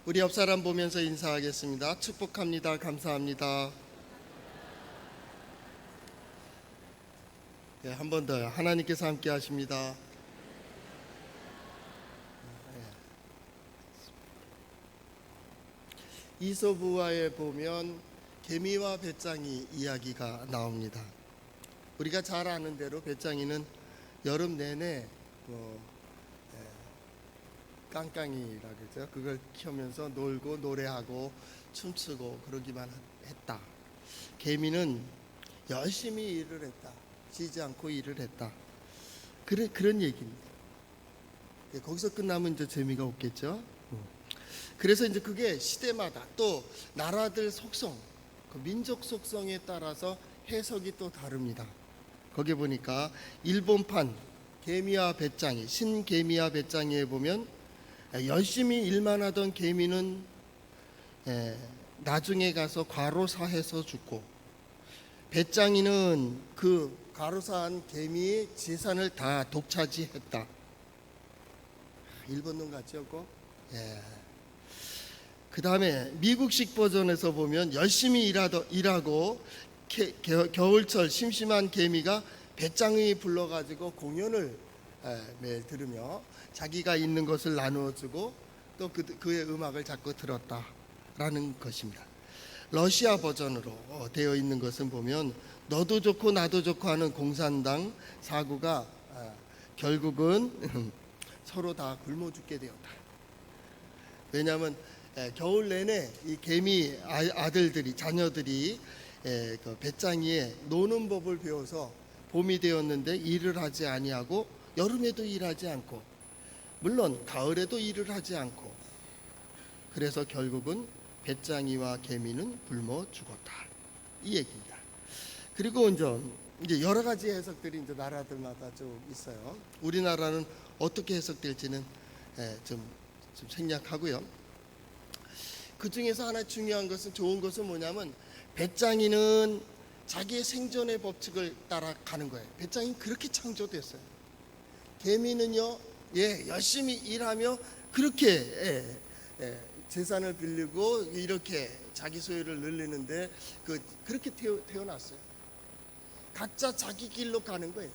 우리 옆 사람 보면서 인사하겠습니다. 축복합니다. 감사합니다. 네, 한 번 더요. 하나님께서 함께 하십니다. 이솝우화에 보면 개미와 배짱이 이야기가 나옵니다. 우리가 잘 아는 대로 배짱이는 여름 내내 깡깡이라 그러죠. 그걸 키우면서 놀고 노래하고 춤추고 그러기만 했다. 개미는 열심히 일을 했다. 쉬지 않고 일을 했다. 그런 얘기입니다. 거기서 끝나면 이제 재미가 없겠죠. 그래서 이제 그게 시대마다 또 나라들 속성, 그 민족 속성에 따라서 해석이 또 다릅니다. 거기 보니까 일본판 개미와 배짱이, 신개미와 배짱이에 보면 열심히 일만 하던 개미는 나중에 가서 과로사해서 죽고, 배짱이는 그 과로사한 개미의 재산을 다 독차지했다. 일본 놈 같죠, 그거? 그 다음에 미국식 버전에서 보면 열심히 일하고 겨울철 심심한 개미가 배짱이 불러가지고 공연을 매일 들으며 자기가 있는 것을 나누어주고 또 그의 음악을 자꾸 들었다라는 것입니다. 러시아 버전으로 되어 있는 것은 보면 너도 좋고 나도 좋고 하는 공산당 사구가 결국은 서로 다 굶어 죽게 되었다. 왜냐하면 겨울 내내 이 개미 아들들이, 자녀들이 그 배짱이에 노는 법을 배워서 봄이 되었는데 일을 하지 아니하고, 여름에도 일하지 않고, 물론 가을에도 일을 하지 않고, 그래서 결국은 배짱이와 개미는 굶어 죽었다, 이 얘기입니다. 그리고 이제 여러 가지 해석들이 이제 나라들마다 좀 있어요. 우리나라는 어떻게 해석될지는 좀 생략하고요. 그 중에서 하나 중요한 것은, 좋은 것은 뭐냐면 배짱이는 자기의 생존의 법칙을 따라가는 거예요. 배짱이는 그렇게 창조됐어요. 개미는요, 열심히 일하며 그렇게 재산을 빌리고 이렇게 자기 소유를 늘리는데 그렇게 태어났어요. 각자 자기 길로 가는 거예요.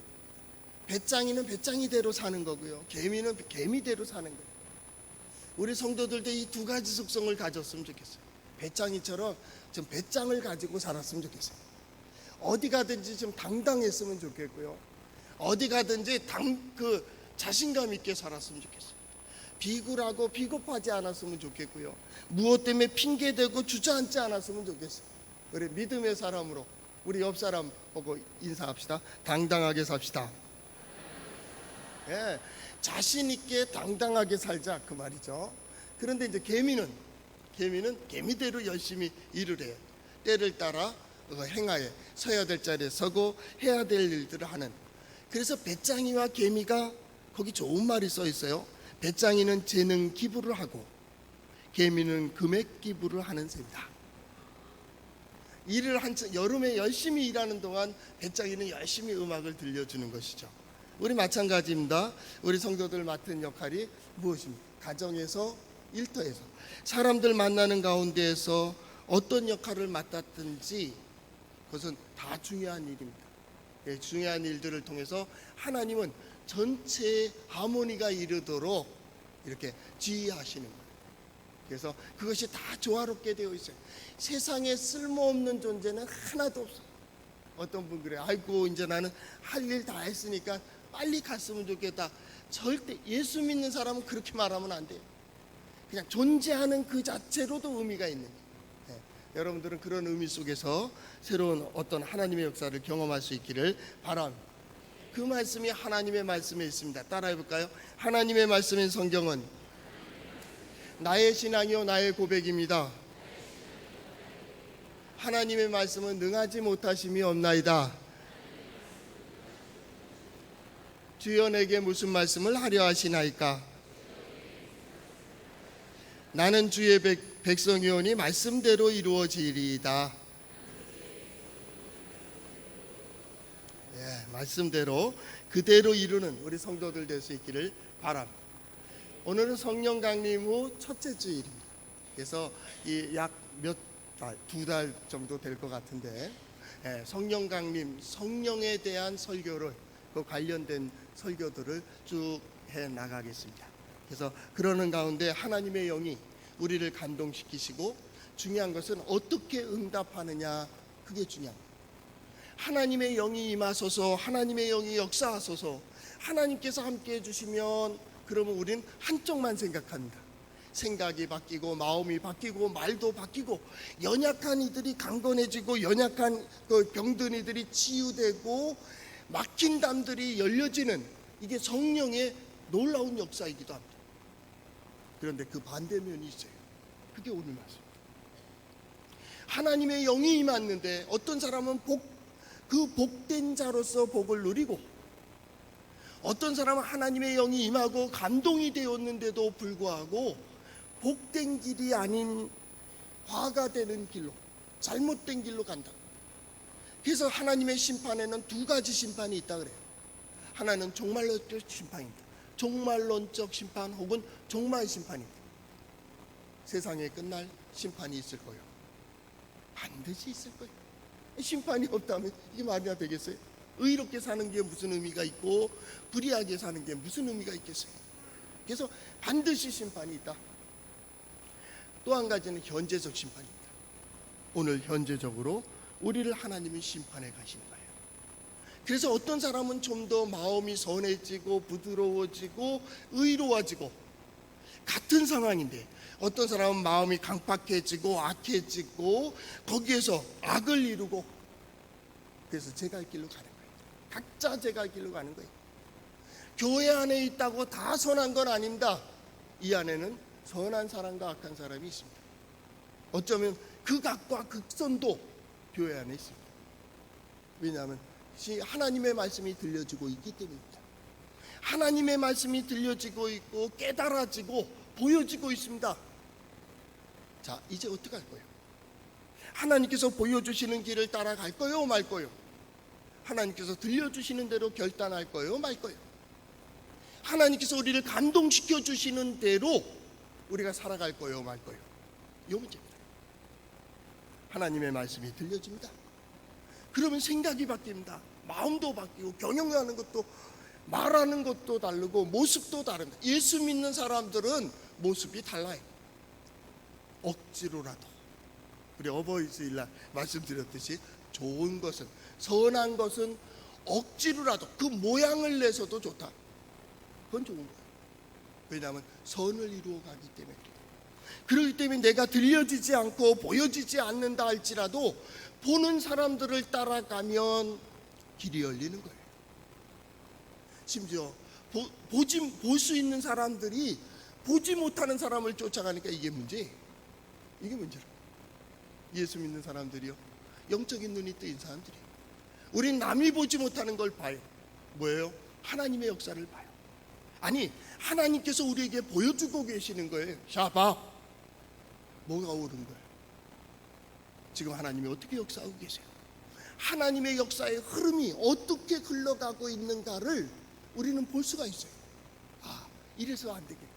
배짱이는 배짱이대로 사는 거고요, 개미는 개미대로 사는 거예요. 우리 성도들도 이 두 가지 속성을 가졌으면 좋겠어요. 배짱이처럼 좀 배짱을 가지고 살았으면 좋겠어요. 어디 가든지 좀 당당했으면 좋겠고요, 어디 가든지 자신감 있게 살았으면 좋겠어요. 비굴하고 비겁하지 않았으면 좋겠고요, 무엇 때문에 핑계대고 주저앉지 않았으면 좋겠어요. 우리 믿음의 사람으로 우리 옆 사람 보고 인사합시다. 당당하게 삽시다. 자신 있게 당당하게 살자, 그 말이죠. 그런데 이제 개미는 개미대로 열심히 일을 해요. 때를 따라 행하에 서야 될 자리에 서고 해야 될 일들을 하는. 그래서 배짱이와 개미가 거기 좋은 말이 써 있어요. 배짱이는 재능 기부를 하고 개미는 금액 기부를 하는 셈이다. 여름에 열심히 일하는 동안 배짱이는 열심히 음악을 들려주는 것이죠. 우리 마찬가지입니다. 우리 성도들 맡은 역할이 무엇입니까? 가정에서, 일터에서, 사람들 만나는 가운데에서 어떤 역할을 맡았든지 그것은 다 중요한 일입니다. 중요한 일들을 통해서 하나님은 전체의 하모니가 이르도록 이렇게 지휘하시는 거예요. 그래서 그것이 다 조화롭게 되어 있어요. 세상에 쓸모없는 존재는 하나도 없어요. 어떤 분 그래요. 아이고, 이제 나는 할 일 다 했으니까 빨리 갔으면 좋겠다. 절대 예수 믿는 사람은 그렇게 말하면 안 돼요. 그냥 존재하는 그 자체로도 의미가 있는 거예요. 여러분들은 그런 의미 속에서 새로운 어떤 하나님의 역사를 경험할 수 있기를 바랍니다. 그 말씀이 하나님의 말씀에 있습니다. 따라해 볼까요? 하나님의 말씀인 성경은 나의 신앙이요 나의 고백입니다. 하나님의 말씀은 능하지 못하심이 없나이다. 주여 내게 무슨 말씀을 하려 하시나이까? 나는 주의 백성이오니 말씀대로 이루어지리이다. 말씀대로 그대로 이루는 우리 성도들 될 수 있기를 바랍니다. 오늘은 성령 강림 후 첫째 주일입니다. 그래서 이 약 몇 달, 2달 정도 될 것 같은데 성령 강림, 성령에 대한 설교를 그 관련된 설교들을 쭉 해 나가겠습니다. 그래서 그러는 가운데 하나님의 영이 우리를 감동시키시고 중요한 것은 어떻게 응답하느냐, 그게 중요합니다. 하나님의 영이 임하소서, 하나님의 영이 역사하소서, 하나님께서 함께 해주시면 그러면 우리는 한쪽만 생각합니다. 생각이 바뀌고 마음이 바뀌고 말도 바뀌고 연약한 이들이 강건해지고 연약한 그 병든 이들이 치유되고 막힌 담들이 열려지는 이게 성령의 놀라운 역사이기도 합니다. 그런데 그 반대면이 있어요. 그게 오늘 말씀. 하나님의 영이 임했는데 어떤 사람은 그 복된 자로서 복을 누리고 어떤 사람은 하나님의 영이 임하고 감동이 되었는데도 불구하고 복된 길이 아닌 화가 되는 길로, 잘못된 길로 간다. 그래서 하나님의 심판에는 2가지 심판이 있다 그래요. 하나는 종말론적 심판입니다. 종말론적 심판 혹은 종말 심판입니다. 세상에 끝날 심판이 있을 거예요. 반드시 있을 거예요. 심판이 없다면 이게 말이나 되겠어요? 의롭게 사는 게 무슨 의미가 있고 불의하게 사는 게 무슨 의미가 있겠어요? 그래서 반드시 심판이 있다. 또 한 가지는 현재적 심판입니다. 오늘 현재적으로 우리를 하나님이 심판해 가시는 거예요. 그래서 어떤 사람은 좀 더 마음이 선해지고 부드러워지고 의로워지고 같은 상황인데 어떤 사람은 마음이 강팍해지고 악해지고 거기에서 악을 이루고 그래서 제 갈 길로 가는 거예요. 각자 제 갈 길로 가는 거예요. 교회 안에 있다고 다 선한 건 아닙니다. 이 안에는 선한 사람과 악한 사람이 있습니다. 어쩌면 극악과 극선도 교회 안에 있습니다. 왜냐하면 하나님의 말씀이 들려지고 있기 때문입니다. 하나님의 말씀이 들려지고 있고 깨달아지고 보여지고 있습니다. 자, 이제 어떻게 할 거예요? 하나님께서 보여주시는 길을 따라갈 거요, 말 거요? 하나님께서 들려주시는 대로 결단할 거요, 말 거요? 하나님께서 우리를 감동시켜 주시는 대로 우리가 살아갈 거요, 말 거요? 이 문제입니다. 하나님의 말씀이 들려집니다. 그러면 생각이 바뀝니다. 마음도 바뀌고 경영하는 것도 말하는 것도 다르고 모습도 다릅니다. 예수 믿는 사람들은 모습이 달라요. 억지로라도 우리 어버이 주일날 말씀드렸듯이 좋은 것은 선한 것은 억지로라도 그 모양을 내서도 좋다. 그건 좋은 거예요. 왜냐하면 선을 이루어 가기 때문에 그렇기 때문에 내가 들려지지 않고 보여지지 않는다 할지라도 보는 사람들을 따라가면 길이 열리는 거예요. 심지어 볼 수 있는 사람들이 보지 못하는 사람을 쫓아가니까 이게 문제예요. 이게 문제라. 예수 믿는 사람들이요, 영적인 눈이 뜨인 사람들이에요. 우린 남이 보지 못하는 걸 봐요. 뭐예요? 하나님의 역사를 봐요. 아니, 하나님께서 우리에게 보여주고 계시는 거예요. 자, 봐. 뭐가 옳은 거예요? 지금 하나님이 어떻게 역사하고 계세요? 하나님의 역사의 흐름이 어떻게 흘러가고 있는가를 우리는 볼 수가 있어요. 아, 이래서 안 되겠구나.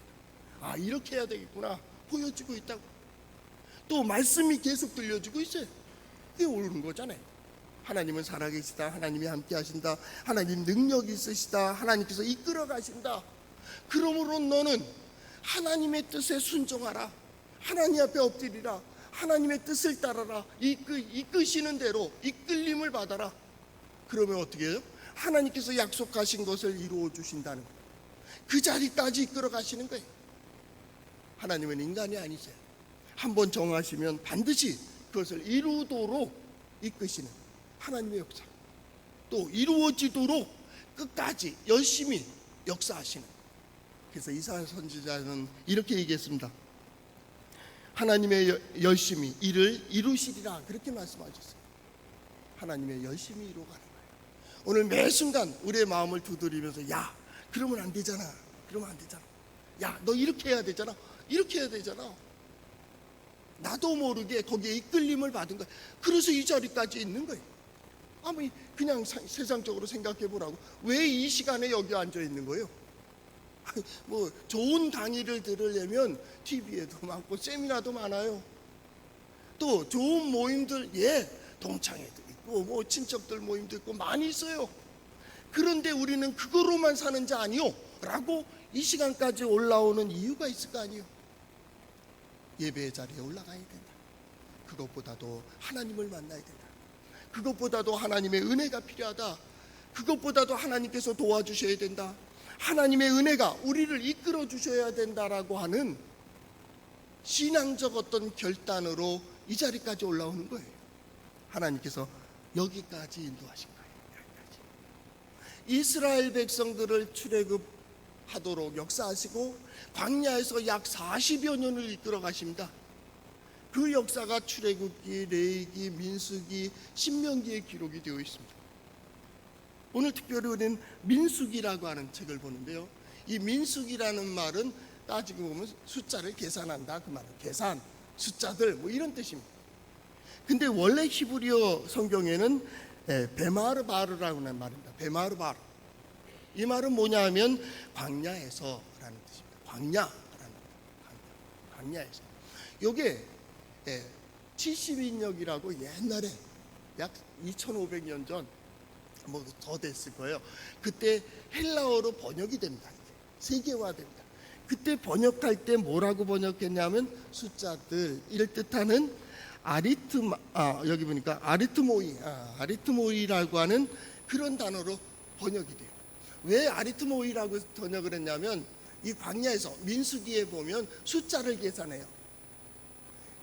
아, 이렇게 해야 되겠구나. 보여주고 있다고. 또 말씀이 계속 들려주고 있어요. 그게 옳은 거잖아요. 하나님은 살아계시다. 하나님이 함께 하신다. 하나님 능력이 있으시다. 하나님께서 이끌어 가신다. 그러므로 너는 하나님의 뜻에 순종하라. 하나님 앞에 엎드리라. 하나님의 뜻을 따라라. 이끄시는 대로 이끌림을 받아라. 그러면 어떻게 해요? 하나님께서 약속하신 것을 이루어 주신다는 거예요. 그 자리까지 이끌어 가시는 거예요. 하나님은 인간이 아니세요. 한번 정하시면 반드시 그것을 이루도록 이끄시는 하나님의 역사, 또 이루어지도록 끝까지 열심히 역사하시는. 그래서 이사야 선지자는 이렇게 얘기했습니다. 하나님의 열심히 이를 이루시리라, 그렇게 말씀하셨어요. 하나님의 열심히 이루어가는 거예요. 오늘 매 순간 우리의 마음을 두드리면서, 야, 그러면 안 되잖아. 그러면 안 되잖아. 야, 너 이렇게 해야 되잖아. 이렇게 해야 되잖아. 나도 모르게 거기에 이끌림을 받은 거예요. 그래서 이 자리까지 있는 거예요. 아무 그냥 세상적으로 생각해 보라고. 왜 이 시간에 여기 앉아 있는 거예요? 뭐 좋은 강의를 들으려면 TV에도 많고 세미나도 많아요. 또 좋은 모임들, 동창회도 있고 뭐 친척들 모임도 있고 많이 있어요. 그런데 우리는 그거로만 사는 자 아니요 라고 이 시간까지 올라오는 이유가 있을 거 아니에요. 예배의 자리에 올라가야 된다. 그것보다도 하나님을 만나야 된다. 그것보다도 하나님의 은혜가 필요하다. 그것보다도 하나님께서 도와주셔야 된다. 하나님의 은혜가 우리를 이끌어 주셔야 된다라고 하는 신앙적 어떤 결단으로 이 자리까지 올라오는 거예요. 하나님께서 여기까지 인도하신 거예요. 여기까지. 이스라엘 백성들을 출애굽하도록 역사하시고 광야에서 약 40여 년을 이끌어 가십니다. 그 역사가 출애굽기, 레위기, 민수기, 신명기에 기록이 되어 있습니다. 오늘 특별히 우리는 민수기라고 하는 책을 보는데요. 이 민수기라는 말은 따지고 보면 숫자를 계산한다 그 말은 계산, 숫자들 뭐 이런 뜻입니다. 근데 원래 히브리어 성경에는 베마르바르라고 하는 말입니다. 베마르바르. 이 말은 뭐냐 하면 광야에서라는 뜻입니다. 광야라는 광야에서. 요게 70인역이라고 옛날에 약 2500년 전 뭐 더 됐을 거예요. 그때 헬라어로 번역이 됩니다. 세계화됩니다. 그때 번역할 때 뭐라고 번역했냐면 숫자들 이를 뜻하는 여기 보니까 아리트모이라고 하는 그런 단어로 번역이 돼요. 왜 아리트모이라고 번역을 했냐면 이 광야에서 민수기에 보면 숫자를 계산해요.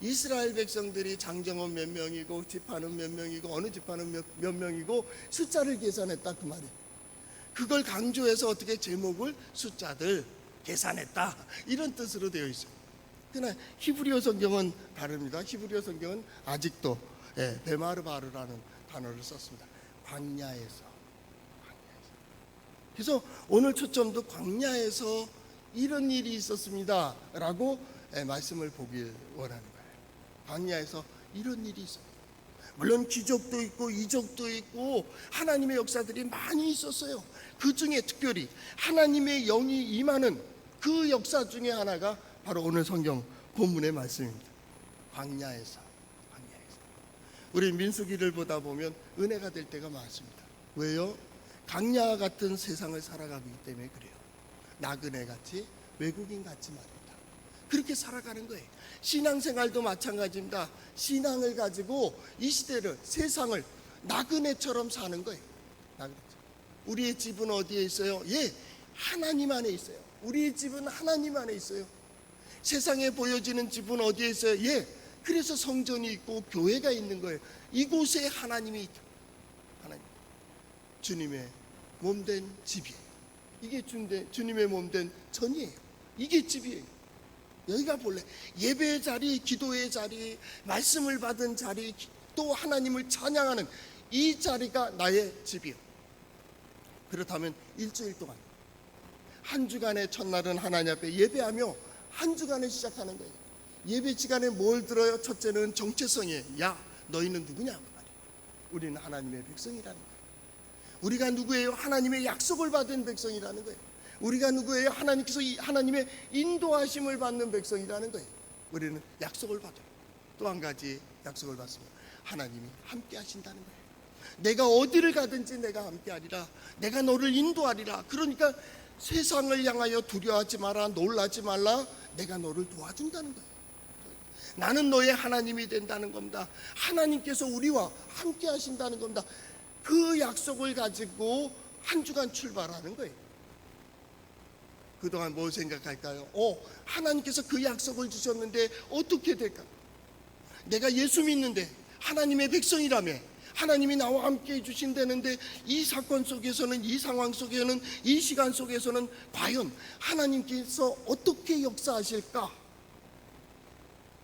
이스라엘 백성들이 장정은 몇 명이고 지파는 몇 명이고 어느 지파는 몇 명이고 숫자를 계산했다 그 말이에요. 그걸 강조해서 어떻게 제목을 숫자들 계산했다 이런 뜻으로 되어 있어요. 그러나 히브리어 성경은 다릅니다. 히브리어 성경은 아직도 베마르바르라는 단어를 썼습니다. 광야에서. 그래서 오늘 초점도 광야에서 이런 일이 있었습니다 라고 말씀을 보길 원하는 거예요. 광야에서 이런 일이 있어요. 물론 기적도 있고 이적도 있고 하나님의 역사들이 많이 있었어요. 그 중에 특별히 하나님의 영이 임하는 그 역사 중에 하나가 바로 오늘 성경 본문의 말씀입니다. 광야에서. 우리 민수기를 보다 보면 은혜가 될 때가 많습니다. 왜요? 광야 같은 세상을 살아가기 때문에 그래요. 나그네같이 외국인같이 말입니다. 그렇게 살아가는 거예요. 신앙생활도 마찬가지입니다. 신앙을 가지고 이 시대를, 세상을 나그네처럼 사는 거예요. 우리의 집은 어디에 있어요? 하나님 안에 있어요. 우리의 집은 하나님 안에 있어요. 세상에 보여지는 집은 어디에 있어요? 그래서 성전이 있고 교회가 있는 거예요. 이곳에 하나님이 있다. 하나님, 주님의 몸된 집이에요. 이게 주님의 몸된 전이에요. 이게 집이에요. 여기가 본래 예배의 자리, 기도의 자리, 말씀을 받은 자리, 또 하나님을 찬양하는 이 자리가 나의 집이요. 그렇다면 일주일 동안 한 주간의 첫날은 하나님 앞에 예배하며 한 주간을 시작하는 거예요. 예배 시간에 뭘 들어요? 첫째는 정체성이에요. 야, 너희는 누구냐 그 말이에요. 우리는 하나님의 백성이라는 거예요. 우리가 누구예요? 하나님의 약속을 받은 백성이라는 거예요. 우리가 누구예요? 하나님께서 하나님의 인도하심을 받는 백성이라는 거예요. 우리는 약속을 받아요. 또 한 가지 약속을 받습니다. 하나님이 함께 하신다는 거예요. 내가 어디를 가든지 내가 함께 하리라. 내가 너를 인도하리라. 그러니까 세상을 향하여 두려워하지 마라. 놀라지 말라. 내가 너를 도와준다는 거예요. 나는 너의 하나님이 된다는 겁니다. 하나님께서 우리와 함께 하신다는 겁니다. 그 약속을 가지고 한 주간 출발하는 거예요. 그동안 뭘 생각할까요? 하나님께서 그 약속을 주셨는데 어떻게 될까? 내가 예수 믿는데 하나님의 백성이라며 하나님이 나와 함께 해주신다는데 이 사건 속에서는, 이 상황 속에는, 이 시간 속에서는 과연 하나님께서 어떻게 역사하실까?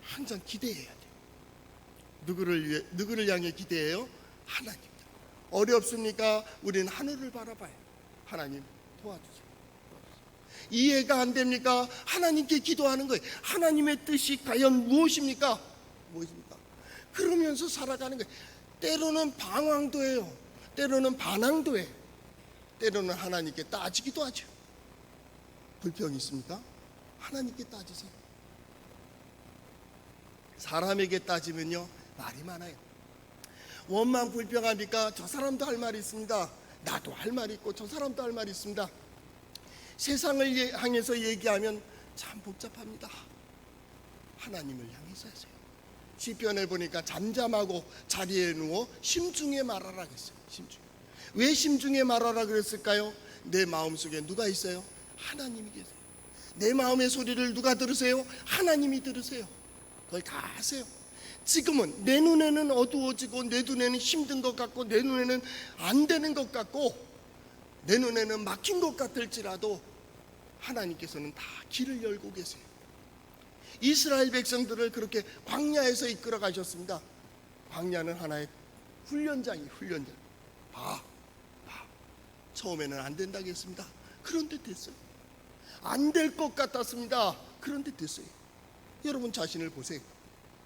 항상 기대해야 돼요. 누구를 향해 기대해요? 하나님. 어렵습니까? 우리는 하늘을 바라봐요. 하나님 도와주세요. 이해가 안 됩니까? 하나님께 기도하는 거예요. 하나님의 뜻이 과연 무엇입니까? 그러면서 살아가는 거예요. 때로는 방황도 해요. 때로는 반항도 해요. 때로는 하나님께 따지기도 하죠. 불평이 있습니까? 하나님께 따지세요. 사람에게 따지면요 말이 많아요. 원망 불평하니까 저 사람도 할 말이 있습니다. 나도 할 말이 있고 저 사람도 할 말이 있습니다. 세상을 향해서 얘기하면 참 복잡합니다. 하나님을 향해서 하세요. 시편에 보니까 잠잠하고 자리에 누워 심중에 말하라 그랬어요. 심중에. 왜 심중에 말하라 그랬을까요? 내 마음속에 누가 있어요? 하나님이 계세요. 내 마음의 소리를 누가 들으세요? 하나님이 들으세요. 그걸 다 하세요. 지금은 내 눈에는 어두워지고 내 눈에는 힘든 것 같고 내 눈에는 안 되는 것 같고 내 눈에는 막힌 것 같을지라도 하나님께서는 다 길을 열고 계세요. 이스라엘 백성들을 그렇게 광야에서 이끌어 가셨습니다. 광야는 하나의 훈련장이에요. 훈련장. 처음에는 안 된다고 했습니다. 그런데 됐어요. 안 될 것 같았습니다. 그런데 됐어요. 여러분 자신을 보세요.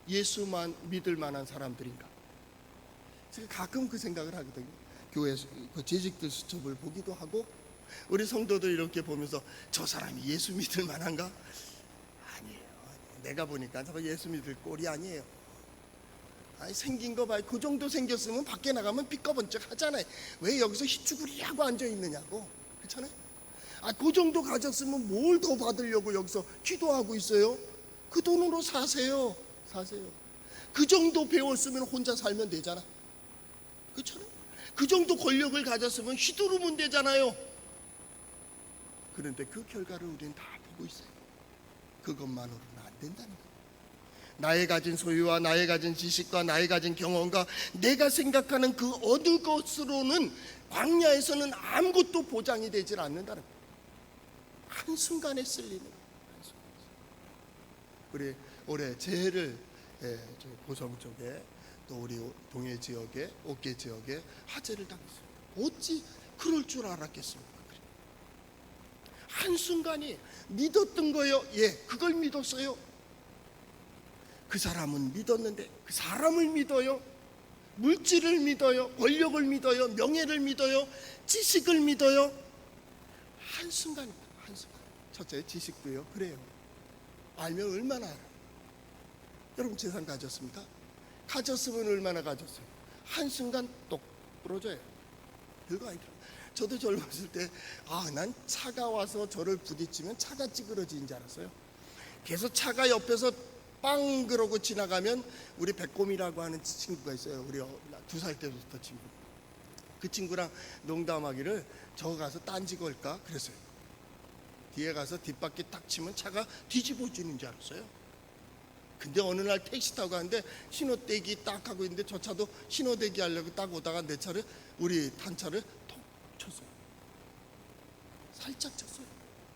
예수만 믿을 만한 사람들인가? 제가 가끔 그 생각을 하거든요. 교회에서 그 재직들 수첩을 보기도 하고 우리 성도들 이렇게 보면서 저 사람이 예수 믿을 만한가? 아니에요. 내가 보니까 저거 예수 믿을 꼴이 아니에요. 아니, 생긴 거 봐요. 그 정도 생겼으면 밖에 나가면 삐꺼번쩍 하잖아요. 왜 여기서 희쭈구리하고 앉아 있느냐고. 그렇잖아요. 그 정도 가졌으면 뭘 더 받으려고 여기서 기도하고 있어요? 그 돈으로 사세요. 그 정도 배웠으면 혼자 살면 되잖아. 그렇잖아요. 그 정도 권력을 가졌으면 휘두르면 되잖아요. 그런데 그 결과를 우리는 다 보고 있어요. 그것만으로는 안 된다는 거예요. 나의 가진 소유와 나의 가진 지식과 나의 가진 경험과 내가 생각하는 그 어느 것으로는 광야에서는 아무것도 보장이 되질 않는다는 거예요. 한순간에 쓸리는 거예요. 우리 올해 재해를 고성 쪽에 또 우리 동해 지역에 옥계 지역에 화재를 당했어요. 어찌 그럴 줄 알았겠습니까? 한순간이 믿었던 거예요. 그걸 믿었어요. 그 사람은 믿었는데 그 사람을 믿어요? 물질을 믿어요? 권력을 믿어요? 명예를 믿어요? 지식을 믿어요? 한순간입니다. 한순간. 첫째 지식도요. 그래요. 알면 얼마나 알아요? 여러분 재산 가졌습니까? 가졌으면 얼마나 가졌어요? 한순간 똑 부러져요. 별거 아니더라고요. 저도 젊었을 때 난 차가 와서 저를 부딪히면 차가 찌그러지는 줄 알았어요. 계속 차가 옆에서 빵 그러고 지나가면 우리 백곰이라고 하는 친구가 있어요. 우리 2살 때부터 친구. 그 친구랑 농담하기를 저 가서 딴지 걸까 그랬어요. 뒤에 가서 뒷바퀴 딱 치면 차가 뒤집어지는 줄 알았어요. 근데 어느 날 택시 타고 가는데 신호대기 딱 하고 있는데 저 차도 신호대기 하려고 딱 오다가 내 차를 우리 탄차를 톡 쳤어요. 살짝 쳤어요.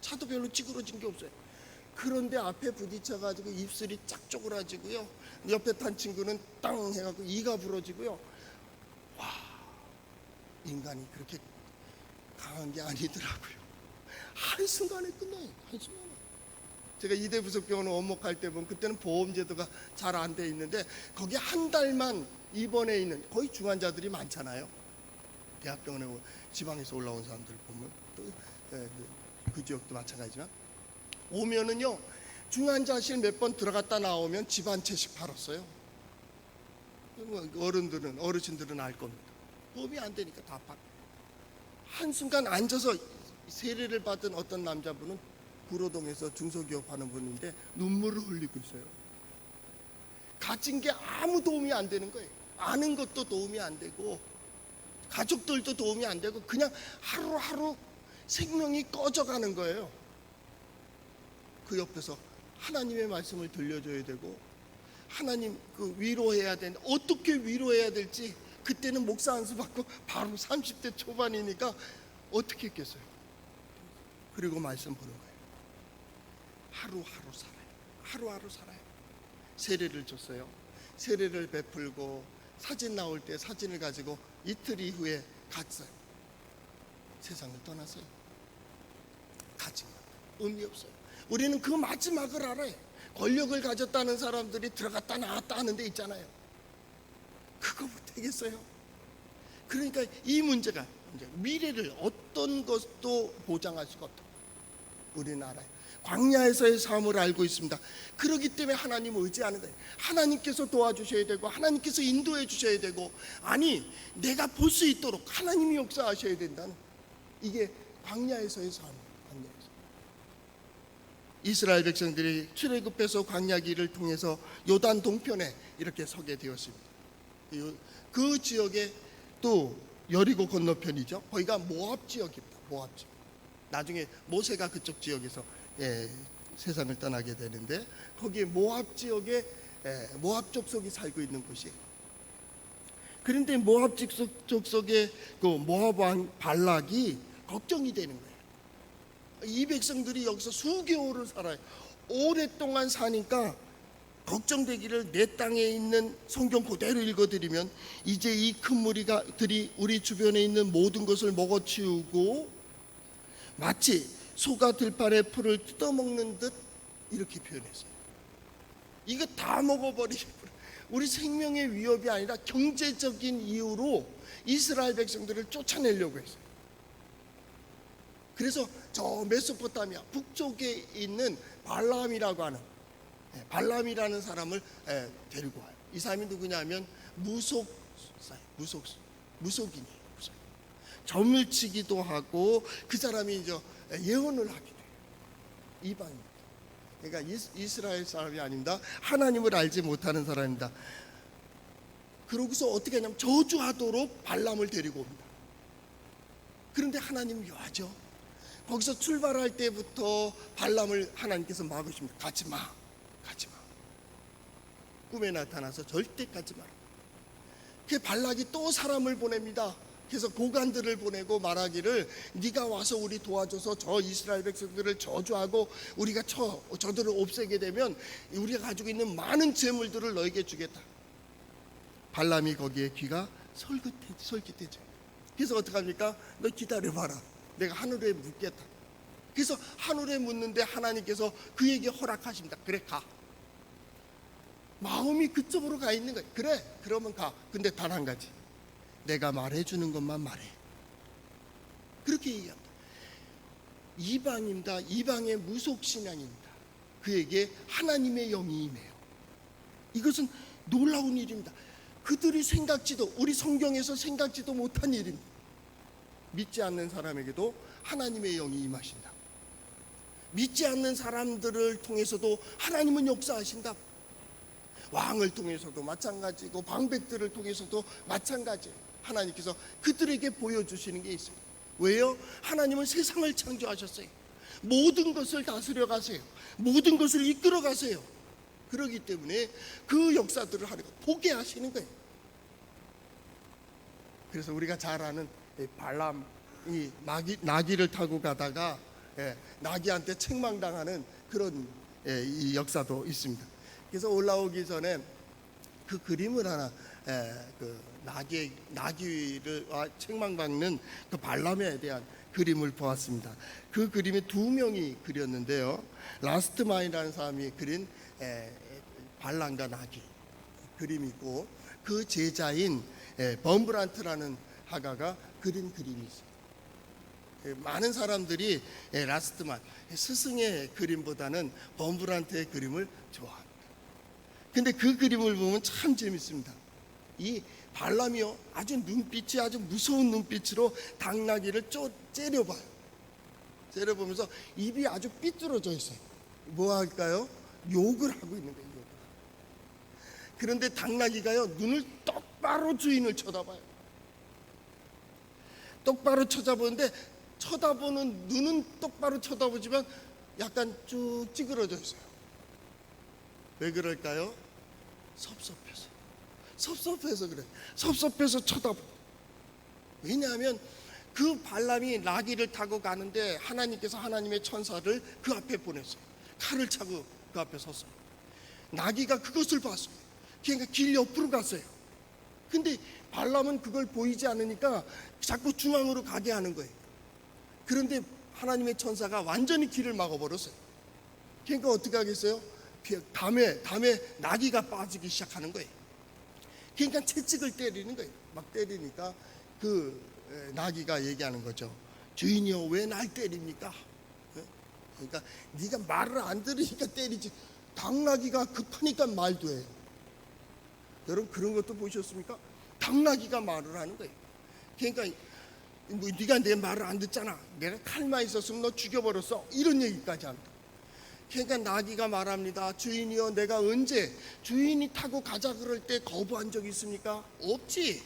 차도 별로 찌그러진 게 없어요. 그런데 앞에 부딪혀가지고 입술이 쫙 쪼그라지고요. 옆에 탄 친구는 땅 해갖고 이가 부러지고요. 와, 인간이 그렇게 강한 게 아니더라고요. 한순간에 끝나요. 한순간에. 제가 이대 부속병원 원목할 때 보면 그때는 보험제도가 잘 안 돼 있는데 거기 한 달만 입원해 있는 거의 중환자들이 많잖아요. 대학병원에 지방에서 올라온 사람들 보면 또 그 지역도 마찬가지지만 오면은요 중환자실 몇 번 들어갔다 나오면 집 한 채씩 팔았어요. 어르신들은 알 겁니다. 보험이 안 되니까 다 팔. 한순간 앉아서 세례를 받은 어떤 남자분은 구로동에서 중소기업 하는 분인데 눈물을 흘리고 있어요. 가진 게 아무 도움이 안 되는 거예요. 아는 것도 도움이 안 되고 가족들도 도움이 안 되고 그냥 하루하루 생명이 꺼져가는 거예요. 그 옆에서 하나님의 말씀을 들려줘야 되고 하나님 그 위로해야 되는데 어떻게 위로해야 될지 그때는 목사 안수 받고 바로 30대 초반이니까 어떻게 했겠어요. 그리고 말씀 보는 거예요. 하루하루 살아요. 하루하루 살아요. 세례를 줬어요. 세례를 베풀고 사진 나올 때 사진을 가지고 이틀 이후에 갔어요. 세상을 떠났어요. 가진 것 의미 없어요. 우리는 그 마지막을 알아요. 권력을 가졌다는 사람들이 들어갔다 나왔다 하는 데 있잖아요. 그거 못하겠어요. 그러니까 이 문제가 미래를 어떤 것도 보장할 수가 없다. 우리는 알아요. 광야에서의 삶을 알고 있습니다. 그렇기 때문에 하나님을 의지하는 거예요. 하나님께서 도와주셔야 되고 하나님께서 인도해 주셔야 되고, 아니 내가 볼 수 있도록 하나님이 역사하셔야 된다는, 이게 광야에서의 삶이에요. 광야에서 이스라엘 백성들이 출애굽해서 광야길을 통해서 요단 동편에 이렇게 서게 되었습니다. 그 지역에 또 여리고 건너편이죠. 거기가 모압 지역입니다. 모압 지역. 나중에 모세가 그쪽 지역에서 세상을 떠나게 되는데, 거기에 모압 지역에 모압 족속이 살고 있는 곳이에요. 그런데 모압 족속의 그 모압 왕 발락이 걱정이 되는 거예요. 이 백성들이 여기서 수개월을 살아요. 오랫동안 사니까 걱정되기를, 내 땅에 있는 성경 그대로 읽어드리면 이제 이 큰 무리들이 우리 주변에 있는 모든 것을 먹어치우고 마치 소가 들판의 풀을 뜯어먹는 듯, 이렇게 표현했어요. 이거 다 먹어버리고 우리 생명의 위협이 아니라 경제적인 이유로 이스라엘 백성들을 쫓아내려고 했어요. 그래서 저 메소포타미아 북쪽에 있는 발람이라고 하는, 발람이라는 사람을 데리고 와요. 이 사람이 누구냐면 무속인이에요. 점을치기도 하고, 그 사람이 이제 예언을 하게 돼요. 이방입니다. 그러니까 이스라엘 사람이 아닙니다. 하나님을 알지 못하는 사람입니다. 그러고서 어떻게 하냐면 저주하도록 발람을 데리고 옵니다. 그런데 하나님은 묘하죠. 거기서 출발할 때부터 발람을 하나님께서 막으십니다. 가지 마, 가지 마. 꿈에 나타나서 절대 가지 마라. 그 발락이 또 사람을 보냅니다. 그래서 고관들을 보내고 말하기를, 네가 와서 우리 도와줘서 저 이스라엘 백성들을 저주하고 우리가 저들을 없애게 되면 우리가 가지고 있는 많은 재물들을 너에게 주겠다. 발람이 거기에 귀가 솔깃해져. 그래서 어떡합니까? 너 기다려봐라, 내가 하늘에 묻겠다. 그래서 하늘에 묻는데 하나님께서 그에게 허락하십니다. 그래, 가. 마음이 그쪽으로 가 있는 거예요. 그래, 그러면 가. 근데 단 한 가지, 내가 말해주는 것만 말해. 그렇게 얘기합니다. 이방입니다. 이방의 무속신앙입니다. 그에게 하나님의 영이 임해요. 이것은 놀라운 일입니다. 그들이 우리 성경에서 생각지도 못한 일입니다. 믿지 않는 사람에게도 하나님의 영이 임하신다. 믿지 않는 사람들을 통해서도 하나님은 역사하신다. 왕을 통해서도 마찬가지고 방백들을 통해서도 마찬가지예요. 하나님께서 그들에게 보여주시는 게 있어요. 왜요? 하나님은 세상을 창조하셨어요. 모든 것을 다스려 가세요. 모든 것을 이끌어 가세요. 그렇기 때문에 그 역사들을 하는 거 보게 하시는 거예요. 그래서 우리가 잘 아는 발람이 나귀를 타고 가다가 나귀한테 책망당하는 그런 이 역사도 있습니다. 그래서 올라오기 전에 그 그림을 하나, 그 나귀를 책망받는 그 발람에 대한 그림을 보았습니다. 그 그림에 두 명이 그렸는데요. 라스트만이라는 사람이 그린 발람과 나귀 그림이고, 그 제자인 범브란트라는 화가가 그린 그림이 있어요. 많은 사람들이 라스트만 스승의 그림보다는 범브란트의 그림을 좋아합니다. 근데 그 그림을 보면 참 재밌습니다. 이 발람이요, 눈빛이 아주 무서운 눈빛으로 당나귀를 째려봐요. 째려보면서 입이 아주 삐뚤어져 있어요. 뭐 할까요? 욕을 하고 있는 거예요. 욕을. 그런데 당나귀가요, 눈을 똑바로 주인을 쳐다봐요. 똑바로 쳐다보는데, 쳐다보는 눈은 똑바로 쳐다보지만 약간 쭉 찌그러져 있어요. 왜 그럴까요? 섭섭해서 그래. 섭섭해서 쳐다보. 왜냐하면 그 발람이 나귀를 타고 가는데 하나님께서 하나님의 천사를 그 앞에 보냈어요. 칼을 차고 그 앞에 섰어요. 나귀가 그것을 봤어요. 그러니까 길 옆으로 갔어요. 근데 발람은 그걸 보이지 않으니까 자꾸 중앙으로 가게 하는 거예요. 그런데 하나님의 천사가 완전히 길을 막아버렸어요. 그러니까 어떻게 하겠어요? 담에 나귀가 빠지기 시작하는 거예요. 그러니까 채찍을 때리는 거예요. 막 때리니까 그 나귀가 얘기하는 거죠. 주인이여, 왜 날 때립니까? 그러니까 네가 말을 안 들으니까 때리지. 당나귀가 급하니까 말도 해요. 여러분 그런 것도 보셨습니까? 당나귀가 말을 하는 거예요. 그러니까 뭐 네가 내 말을 안 듣잖아. 내가 칼만 있었으면 너 죽여버렸어. 이런 얘기까지 합니다. 그러니까 나귀가 말합니다. 주인이여, 내가 언제 주인이 타고 가자 그럴 때 거부한 적이 있습니까? 없지.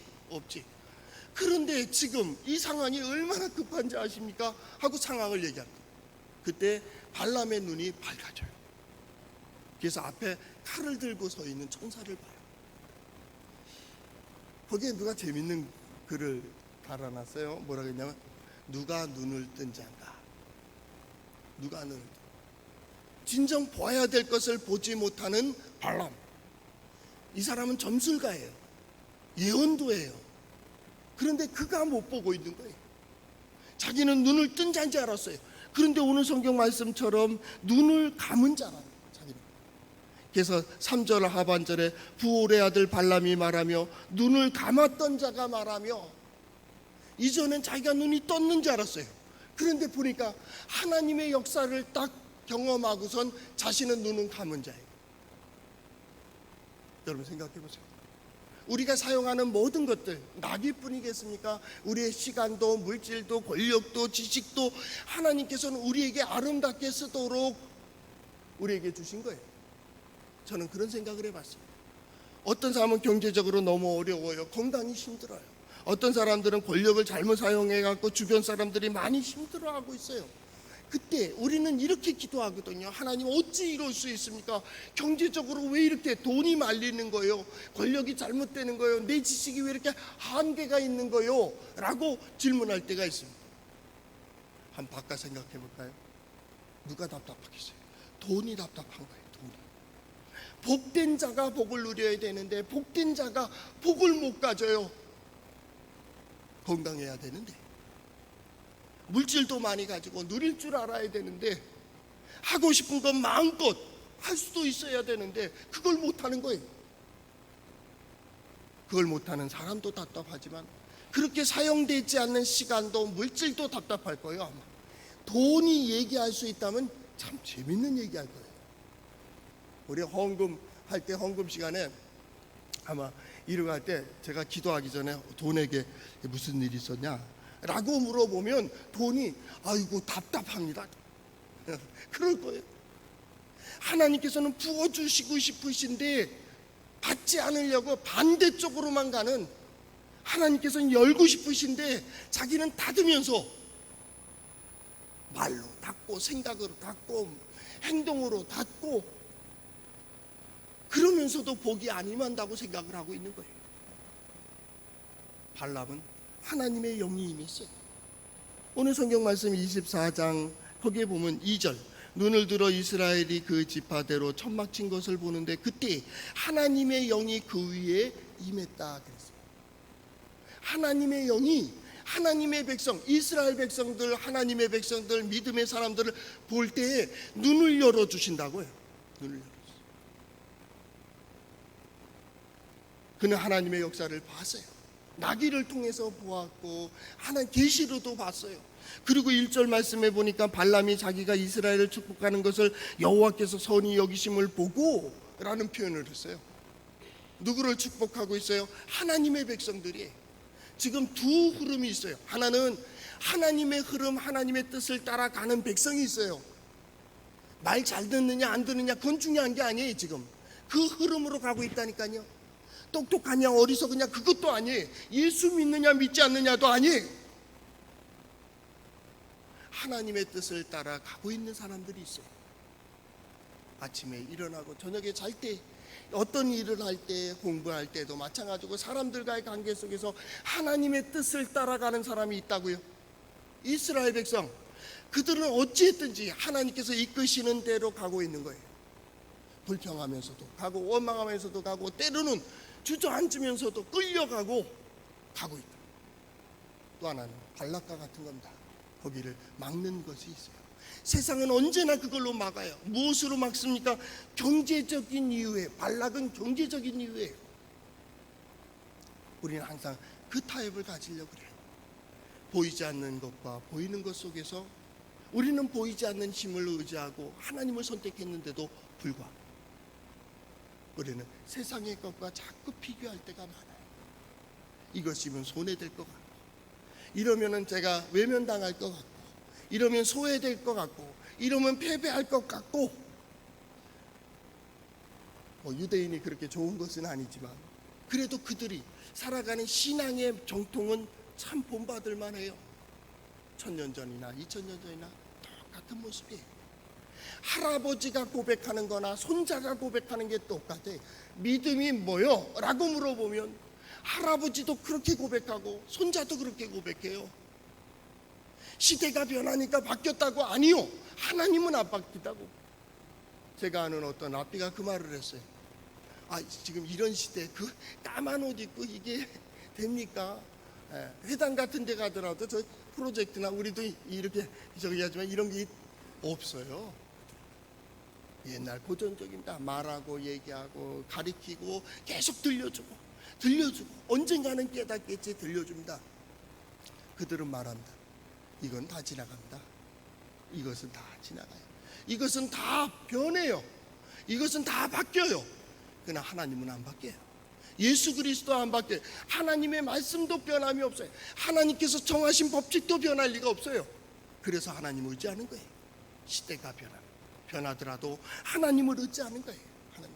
그런데 지금 이 상황이 얼마나 급한지 아십니까? 하고 상황을 얘기합니다. 그때 발람의 눈이 밝아져요. 그래서 앞에 칼을 들고 서 있는 천사를 봐요. 거기에 누가 재밌는 글을 달아놨어요. 뭐라 그랬냐면 누가 눈을 뜬 자인가. 누가 눈을 뜬. 진정 봐야 될 것을 보지 못하는 발람. 이 사람은 점술가예요. 예언도 해요. 그런데 그가 못 보고 있는 거예요. 자기는 눈을 뜬 자인 줄 알았어요. 그런데 오늘 성경 말씀처럼 눈을 감은 자라는 거예요. 자기는. 그래서 3절 하반절에 부올의 아들 발람이 말하며 눈을 감았던 자가 말하며, 이전엔 자기가 눈이 떴는 줄 알았어요. 그런데 보니까 하나님의 역사를 딱 경험하고선 자신은 눈은 감은 자예요. 여러분 생각해 보세요. 우리가 사용하는 모든 것들 나귀뿐이겠습니까? 우리의 시간도 물질도 권력도 지식도 하나님께서는 우리에게 아름답게 쓰도록 우리에게 주신 거예요. 저는 그런 생각을 해봤어요. 어떤 사람은 경제적으로 너무 어려워요. 건강이 힘들어요. 어떤 사람들은 권력을 잘못 사용해갖고 주변 사람들이 많이 힘들어하고 있어요. 그때 우리는 이렇게 기도하거든요. 하나님, 어찌 이럴 수 있습니까? 경제적으로 왜 이렇게 돈이 말리는 거예요? 권력이 잘못되는 거예요? 내 지식이 왜 이렇게 한계가 있는 거예요? 라고 질문할 때가 있습니다. 한번 바꿔 생각해 볼까요? 누가 답답하겠어요? 돈이 답답한 거예요. 돈이. 복된 자가 복을 누려야 되는데 복된 자가 복을 못 가져요. 건강해야 되는데, 물질도 많이 가지고 누릴 줄 알아야 되는데, 하고 싶은 건 마음껏 할 수도 있어야 되는데 그걸 못하는 거예요. 그걸 못하는 사람도 답답하지만 그렇게 사용되지 않는 시간도 물질도 답답할 거예요. 아마 돈이 얘기할 수 있다면 참 재밌는 얘기할 거예요. 우리 헌금 할 때, 헌금 시간에 아마 일어날 때 제가 기도하기 전에 돈에게 무슨 일이 있었냐 라고 물어보면 돈이 아이고 답답합니다. 그럴 거예요. 하나님께서는 부어주시고 싶으신데 받지 않으려고 반대쪽으로만 가는, 하나님께서는 열고 싶으신데 자기는 닫으면서 말로 닫고 생각으로 닫고 행동으로 닫고 그러면서도 복이 안 임한다고 생각을 하고 있는 거예요. 발람은 하나님의 영이 임했어요. 오늘 성경 말씀 24장 거기에 보면 2절, 눈을 들어 이스라엘이 그 지파대로 천막 친 것을 보는데 그때 하나님의 영이 그 위에 임했다 그랬어요. 하나님의 영이 하나님의 백성, 이스라엘 백성들, 하나님의 백성들, 믿음의 사람들을 볼 때에 눈을 열어주신다고요. 눈을 열어주세요. 그는 하나님의 역사를 봤어요. 나귀를 통해서 보았고 하나님 계시로도 봤어요. 그리고 1절 말씀에 보니까 발람이 자기가 이스라엘을 축복하는 것을 여호와께서 선히 여기심을 보고 라는 표현을 했어요. 누구를 축복하고 있어요? 하나님의 백성들이. 지금 두 흐름이 있어요. 하나는 하나님의 흐름, 하나님의 뜻을 따라가는 백성이 있어요. 말 잘 듣느냐 안 듣느냐 그건 중요한 게 아니에요. 지금 그 흐름으로 가고 있다니까요. 똑똑하냐 어리석으냐 그것도 아니에요. 예수 믿느냐 믿지 않느냐도 아니에요. 하나님의 뜻을 따라 가고 있는 사람들이 있어요. 아침에 일어나고 저녁에 잘 때, 어떤 일을 할 때, 공부할 때도 마찬가지고 사람들과의 관계 속에서 하나님의 뜻을 따라가는 사람이 있다고요. 이스라엘 백성, 그들은 어찌했든지 하나님께서 이끄시는 대로 가고 있는 거예요. 불평하면서도 가고 원망하면서도 가고 때로는 주저앉으면서도 끌려가고 가고 있다. 또 하나는 발락과 같은 겁니다. 거기를 막는 것이 있어요. 세상은 언제나 그걸로 막아요. 무엇으로 막습니까? 경제적인 이유에. 발락은 경제적인 이유예요. 우리는 항상 그 타협을 가지려고 그래요. 보이지 않는 것과 보이는 것 속에서 우리는 보이지 않는 힘을 의지하고 하나님을 선택했는데도 불구하고 우리는 세상의 것과 자꾸 비교할 때가 많아요. 이것이면 손해될 것 같고, 이러면은 제가 외면당할 것 같고, 이러면 소외될 것 같고, 이러면 패배할 것 같고. 유대인이 그렇게 좋은 것은 아니지만 그래도 그들이 살아가는 신앙의 정통은 참 본받을 만해요. 1000년 전이나 2000년 전이나 똑같은 모습이에요. 할아버지가 고백하는 거나 손자가 고백하는 게 똑같아. 믿음이 뭐요? 라고 물어보면 할아버지도 그렇게 고백하고 손자도 그렇게 고백해요. 시대가 변하니까 바뀌었다고? 아니요, 하나님은 안 바뀌다고. 제가 아는 어떤 랍비가 그 말을 했어요. 지금 이런 시대 그 까만 옷 입고 이게 됩니까? 회당 같은 데 가더라도 저 프로젝트나 우리도 이렇게 저기 하지만 이런 게 없어요. 옛날 고전적입니다. 말하고 얘기하고 가리키고 계속 들려주고 언젠가는 깨닫겠지. 들려줍니다. 그들은 말합니다. 이건 다 지나갑니다. 이것은 다 지나가요. 이것은 다 변해요. 이것은 다 바뀌어요. 그러나 하나님은 안 바뀌어요. 예수 그리스도 안 바뀌어요. 하나님의 말씀도 변함이 없어요. 하나님께서 정하신 법칙도 변할 리가 없어요. 그래서 하나님을 의지하는 거예요. 시대가 변하더라도 하나님을 의지하는 거예요. 하나님.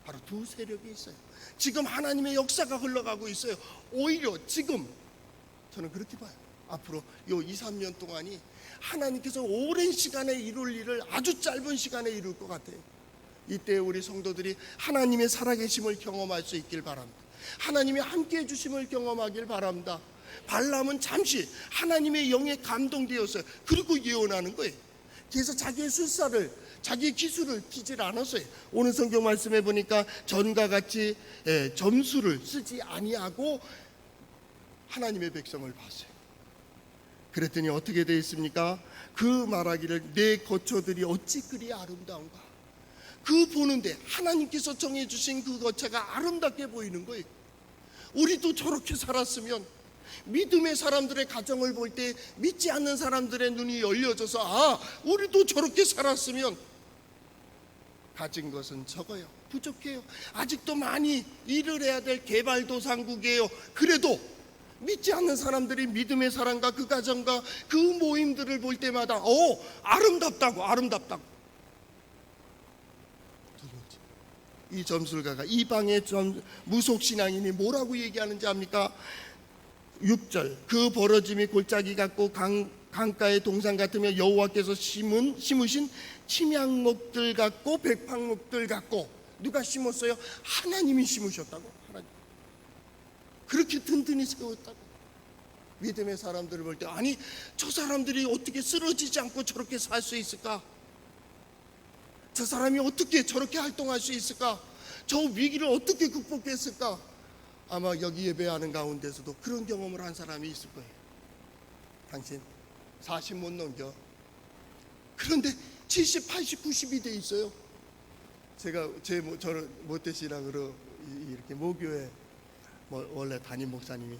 바로 두 세력이 있어요. 지금 하나님의 역사가 흘러가고 있어요. 오히려 지금 저는 그렇게 봐요. 앞으로 요 2, 3년 동안이 하나님께서 오랜 시간에 이룰 일을 아주 짧은 시간에 이룰 것 같아요. 이때 우리 성도들이 하나님의 살아계심을 경험할 수 있길 바랍니다. 하나님의 함께해 주심을 경험하길 바랍니다. 발람은 잠시 하나님의 영에 감동되었어요. 그리고 예언하는 거예요. 그래서 자기의 술사를, 자기의 기술을 피질 않았어요. 오늘 성경 말씀에 보니까 전과 같이 점수를 쓰지 아니하고 하나님의 백성을 봤어요. 그랬더니 어떻게 되어 있습니까? 그 말하기를 내 거처들이 어찌 그리 아름다운가. 그 보는데 하나님께서 정해주신 그 거처가 아름답게 보이는 거예요. 우리도 저렇게 살았으면, 믿음의 사람들의 가정을 볼 때 믿지 않는 사람들의 눈이 열려져서 우리도 저렇게 살았으면, 가진 것은 적어요. 부족해요. 아직도 많이 일을 해야 될 개발도상국이에요. 그래도 믿지 않는 사람들이 믿음의 사람과 그 가정과 그 모임들을 볼 때마다 아름답다고. 이 점술가가 이방의 무속신앙인이 뭐라고 얘기하는지 압니까? 6절, 그 벌어짐이 골짜기 같고 강가의 동산 같으며 여호와께서 심으신 침향목들 같고 백향목들 같고. 누가 심었어요? 하나님이 심으셨다고. 하나님. 그렇게 든든히 세웠다고. 믿음의 사람들을 볼 때 아니 저 사람들이 어떻게 쓰러지지 않고 저렇게 살 수 있을까? 저 사람이 어떻게 저렇게 활동할 수 있을까? 저 위기를 어떻게 극복했을까? 아마 여기 예배하는 가운데서도 그런 경험을 한 사람이 있을 거예요. 당신 40 못 넘겨. 그런데 70, 80, 90이 돼 있어요. 제가 저를 모태신앙으로 이렇게 모교회 원래 담임 목사님이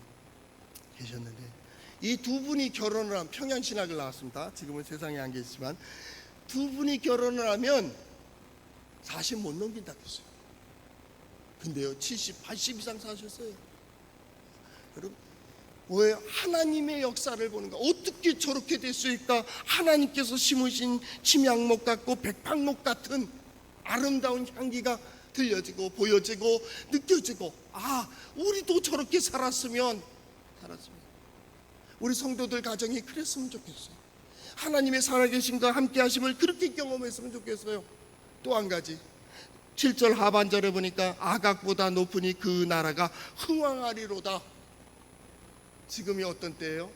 계셨는데 이 두 분이 결혼을 하면 평양신학을 나왔습니다. 지금은 세상에 안 계시지만 두 분이 결혼을 하면 40 못 넘긴다고 했어요. 근데요 70, 80 이상 사셨어요. 여러분 왜 하나님의 역사를 보는 가 어떻게 저렇게 됐을까? 하나님께서 심으신 침향목 같고 백향목 같은 아름다운 향기가 들려지고 보여지고 느껴지고 우리도 저렇게 살았으면 우리 성도들 가정이 그랬으면 좋겠어요. 하나님의 살아계심과 함께 하심을 그렇게 경험했으면 좋겠어요. 또 한 가지 7절 하반절에 보니까 아각보다 높으니 그 나라가 흥왕하리로다. 지금이 어떤 때예요?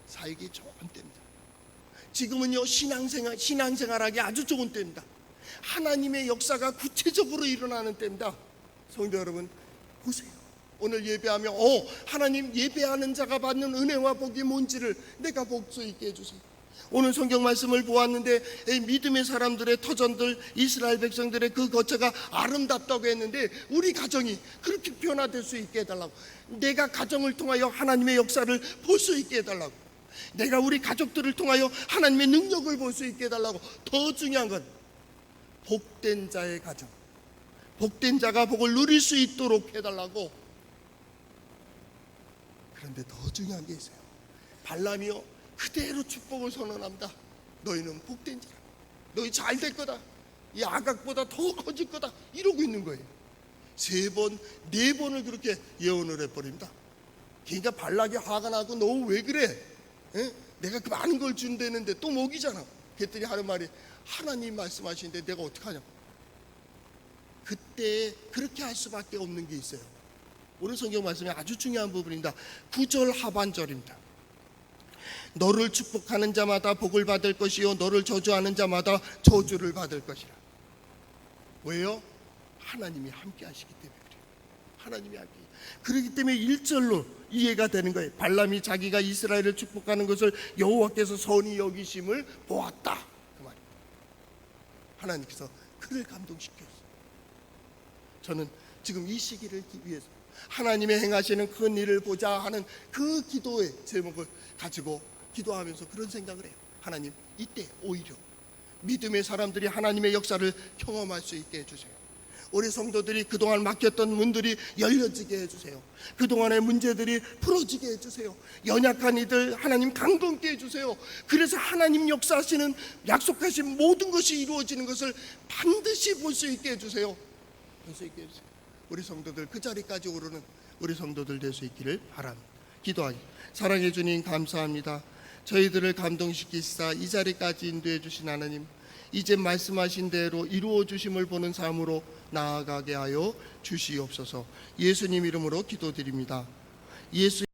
살기 좋은 때입니다. 지금은요 신앙생활하기 아주 좋은 때입니다. 하나님의 역사가 구체적으로 일어나는 때입니다. 성도 여러분 보세요. 오늘 예배하며 하나님 예배하는 자가 받는 은혜와 복이 뭔지를 내가 볼 수 있게 해주세요. 오늘 성경 말씀을 보았는데 믿음의 사람들의 터전들 이스라엘 백성들의 그 거처가 아름답다고 했는데 우리 가정이 그렇게 변화될 수 있게 해달라고. 내가 가정을 통하여 하나님의 역사를 볼 수 있게 해달라고. 내가 우리 가족들을 통하여 하나님의 능력을 볼 수 있게 해달라고. 더 중요한 건 복된 자의 가정, 복된 자가 복을 누릴 수 있도록 해달라고. 그런데 더 중요한 게 있어요. 발람이요, 그대로 축복을 선언합니다. 너희는 복된 자라, 너희 잘 될 거다, 이 아각보다 더 커질 거다, 이러고 있는 거예요. 3번, 4번을 그렇게 예언을 해버립니다. 그러니까 발락이 화가 나고, 너 왜 그래? 내가 그 많은 걸 준다는데 또 먹이잖아. 그랬더니 하는 말이, 하나님 말씀하시는데 내가 어떡하냐. 그때 그렇게 할 수밖에 없는 게 있어요. 오늘 성경 말씀이 아주 중요한 부분입니다. 9절 하반절입니다. 너를 축복하는 자마다 복을 받을 것이요 너를 저주하는 자마다 저주를 받을 것이라. 왜요? 하나님이 함께 하시기 때문에 그래요. 하나님이 함께. 그렇기 때문에 1절로 이해가 되는 거예요. 발람이 자기가 이스라엘을 축복하는 것을 여호와께서 선히 여기심을 보았다, 그 말입니다. 하나님께서 그를 감동시켰어요. 저는 지금 이 시기를 위해서 하나님의 행하시는 큰 일을 보자 하는 그 기도의 제목을 가지고 기도하면서 그런 생각을 해요. 하나님, 이때 오히려 믿음의 사람들이 하나님의 역사를 경험할 수 있게 해주세요. 우리 성도들이 그동안 막혔던 문들이 열려지게 해주세요. 그동안의 문제들이 풀어지게 해주세요. 연약한 이들 하나님 강건케 해주세요. 그래서 하나님 역사하시는 약속하신 모든 것이 이루어지는 것을 반드시 볼 수 있게 해주세요. 볼 수 있게 해주세요. 우리 성도들, 그 자리까지 오르는 우리 성도들 될 수 있기를 바랍니다. 기도하기. 사랑해 주님, 감사합니다. 저희들을 감동시키시사 이 자리까지 인도해 주신 하나님, 이제 말씀하신 대로 이루어 주심을 보는 삶으로 나아가게 하여 주시옵소서. 예수님 이름으로 기도드립니다. 예수